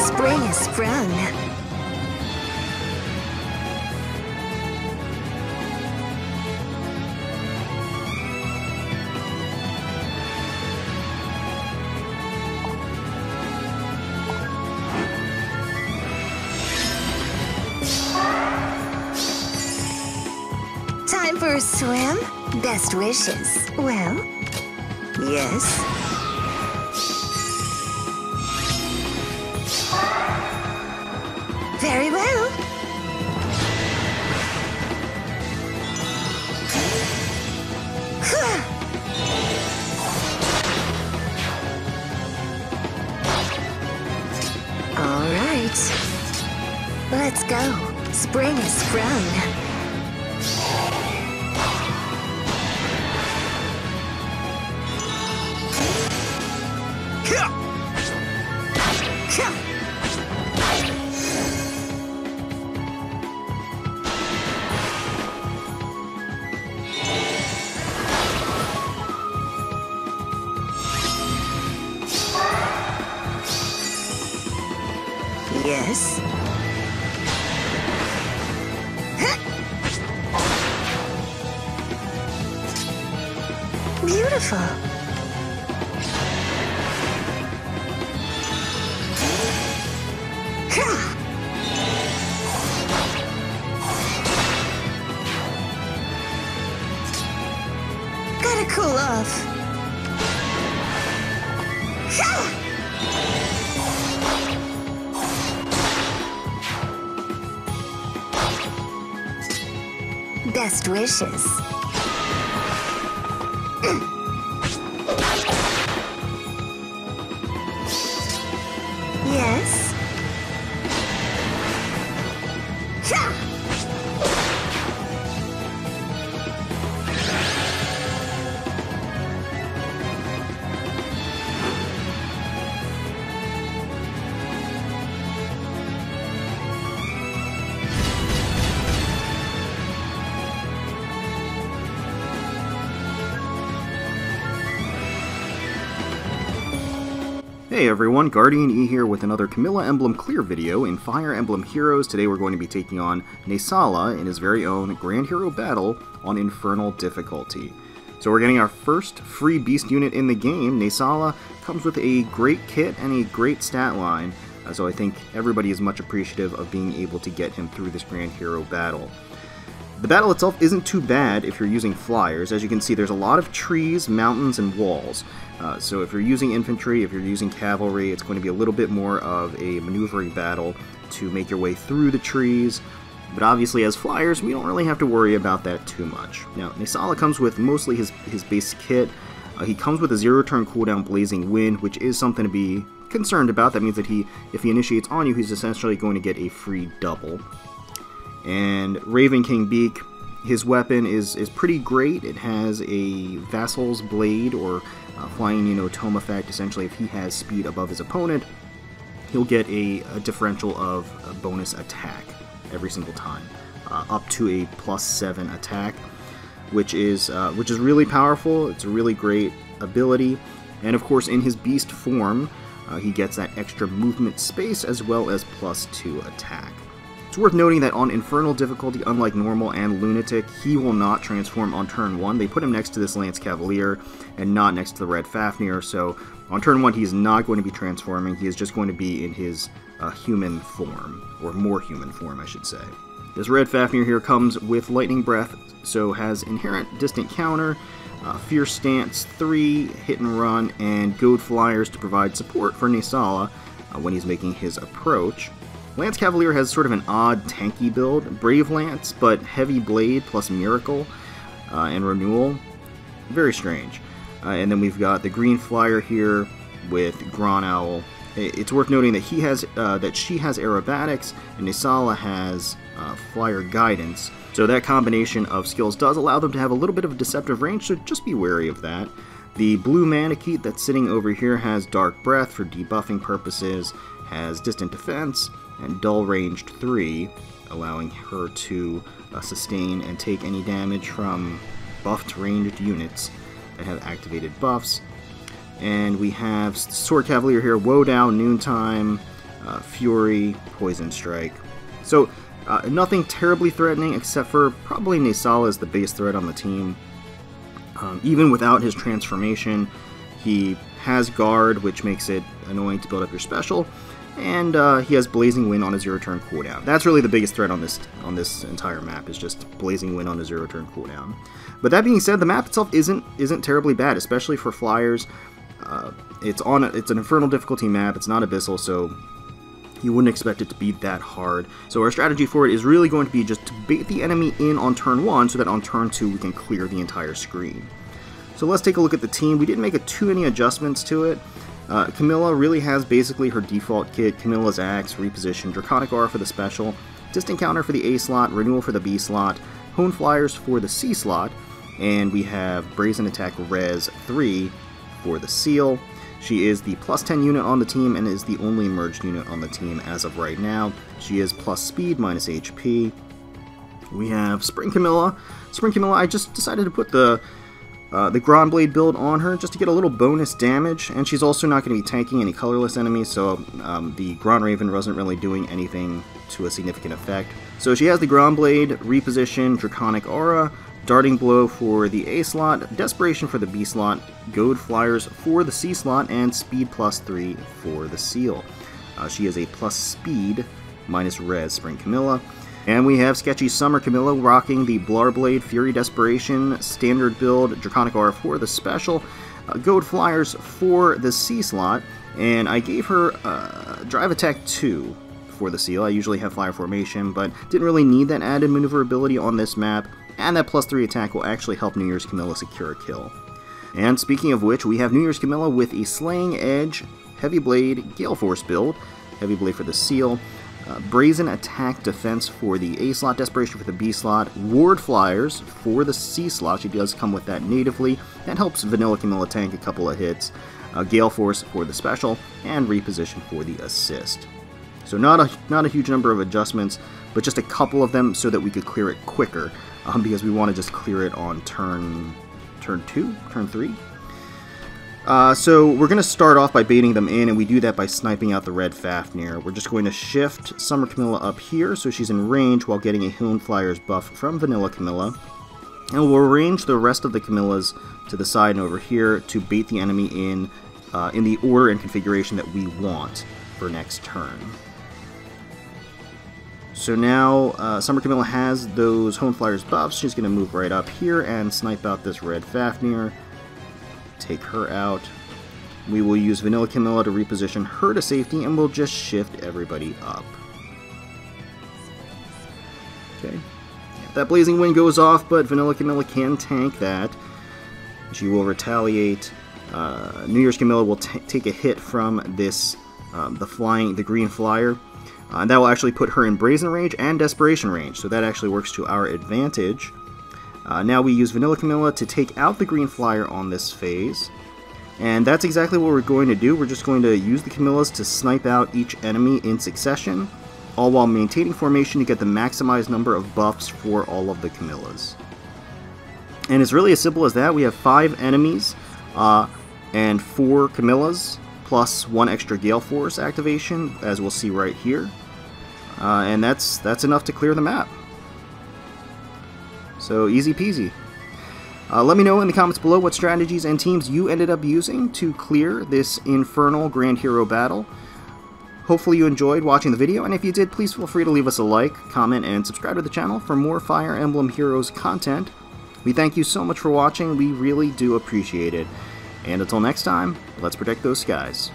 Spring has sprung. Time for a swim? Best wishes. Well, yes. Very well. All right. Let's go. Spring has sprung. Yes. Beautiful. Gotta cool off. Best wishes. Yes. Hey everyone, GuardianE here with another Camilla Emblem clear video in Fire Emblem Heroes. Today we're going to be taking on Naesala in his very own Grand Hero battle on Infernal difficulty. So we're getting our first free beast unit in the game. Naesala comes with a great kit and a great stat line, so I think everybody is much appreciative of being able to get him through this Grand Hero battle. The battle itself isn't too bad if you're using flyers. As you can see, there's a lot of trees, mountains, and walls. So if you're using infantry, if you're using cavalry, it's going to be a little bit more of a maneuvering battle to make your way through the trees. But obviously as flyers, we don't really have to worry about that too much. Now, Naesala comes with mostly his base kit. He comes with a 0-turn cooldown Blazing Wind, which is something to be concerned about. That means that if he initiates on you, he's essentially going to get a free double. And Raven King Beak, his weapon is pretty great. It has a Vassal's Blade, or Flying Tome effect. Essentially, if he has speed above his opponent, he'll get a differential of a bonus attack every single time, up to a +7 attack, which is really powerful. It's a really great ability. And of course, in his beast form, he gets that extra movement space as well as +2 attack. It's worth noting that on Infernal difficulty, unlike Normal and Lunatic, he will not transform on turn 1. They put him next to this Lance Cavalier and not next to the Red Fafnir, so on turn 1 he is not going to be transforming. He is just going to be in his human form, or more human form, I should say. This Red Fafnir here comes with Lightning Breath, so has inherent distant counter, Fierce Stance 3, Hit and Run, and Goad Flyers to provide support for Naesala when he's making his approach. Lance Cavalier has sort of an odd tanky build. Brave Lance, but Heavy Blade plus Miracle and Renewal. Very strange. And then we've got the Green Flyer here with Gron Owl. It's worth noting that she has Aerobatics and Naesala has Flyer Guidance. So that combination of skills does allow them to have a little bit of a deceptive range, so just be wary of that. The blue Manakete that's sitting over here has Dark Breath for debuffing purposes, has Distant Defense, and Dull Ranged 3, allowing her to sustain and take any damage from buffed ranged units that have activated buffs. And we have Sword Cavalier here, Woe Down, Noontime, Fury, Poison Strike. So nothing terribly threatening, except for probably Naesala is the biggest threat on the team. Even without his transformation, he has Guard, which makes it annoying to build up your special, and he has Blazing Wind on a 0-turn cooldown. That's really the biggest threat on this entire map, is just Blazing Wind on a 0-turn cooldown. But that being said, the map itself isn't terribly bad, especially for flyers. It's an Infernal difficulty map. It's not Abyssal, so you wouldn't expect it to be that hard. So our strategy for it is really going to be just to bait the enemy in on turn 1, so that on turn 2 we can clear the entire screen. So let's take a look at the team. We didn't make too many adjustments to it. Camilla really has basically her default kit: Camilla's Axe, Reposition, Draconic Aura for the special, Distant Counter for the A slot, Renewal for the B slot, Hone Flyers for the C slot, and we have Brazen Attack Res 3 for the seal. She is the +10 unit on the team and is the only merged unit on the team as of right now. She is plus speed, minus HP. We have Spring Camilla. Spring Camilla, I just decided to put the Grand Blade build on her just to get a little bonus damage, and she's also not going to be tanking any colorless enemies, so the Grand Raven wasn't really doing anything to a significant effect. So she has the Grand Blade, Reposition, Draconic Aura, Darting Blow for the A slot, Desperation for the B slot, Goad Flyers for the C slot, and Speed +3 for the seal. She is a plus speed, minus res Spring Camilla. And we have Sketchy Summer Camilla rocking the Blarblade, Fury Desperation, Standard Build, Draconic Aura for the special, Goad Flyers for the C slot, and I gave her Drive Attack 2 for the seal. I usually have Flyer Formation, but didn't really need that added maneuverability on this map, and that +3 attack will actually help New Year's Camilla secure a kill. And speaking of which, we have New Year's Camilla with a Slaying Edge, Heavy Blade, Gale Force build, Heavy Blade for the seal, Brazen Attack Defense for the A slot, Desperation for the B slot, Ward Flyers for the C slot. She does come with that natively. That helps Vanilla Camilla tank a couple of hits, Gale Force for the special, and Reposition for the assist. So not a huge number of adjustments, but just a couple of them so that we could clear it quicker, because we want to just clear it on turn 3. So we're going to start off by baiting them in, and we do that by sniping out the red Fafnir. We're just going to shift Summer Camilla up here so she's in range while getting a Hone Flyers buff from Vanilla Camilla. And we'll arrange the rest of the Camillas to the side and over here to bait the enemy in the order and configuration that we want for next turn. So now Summer Camilla has those Hone Flyers buffs. She's going to move right up here and snipe out this red Fafnir. Take her out. We will use Vanilla Camilla to reposition her to safety, and we'll just shift everybody up. Okay. That Blazing Wind goes off, but Vanilla Camilla can tank that. She will retaliate. New Year's Camilla will take a hit from this, the green flyer. And that will actually put her in Brazen range and Desperation range, so that actually works to our advantage. Now we use Vanilla Camilla to take out the green flyer on this phase. And that's exactly what we're going to do. We're just going to use the Camillas to snipe out each enemy in succession, all while maintaining formation to get the maximized number of buffs for all of the Camillas. And it's really as simple as that. We have 5 enemies and 4 Camillas, plus 1 extra Gale Force activation, as we'll see right here. And that's enough to clear the map. So easy peasy. Let me know in the comments below what strategies and teams you ended up using to clear this Infernal Grand Hero battle. Hopefully you enjoyed watching the video, and if you did, please feel free to leave us a like, comment, and subscribe to the channel for more Fire Emblem Heroes content. We thank you so much for watching. We really do appreciate it. And until next time, let's protect those skies.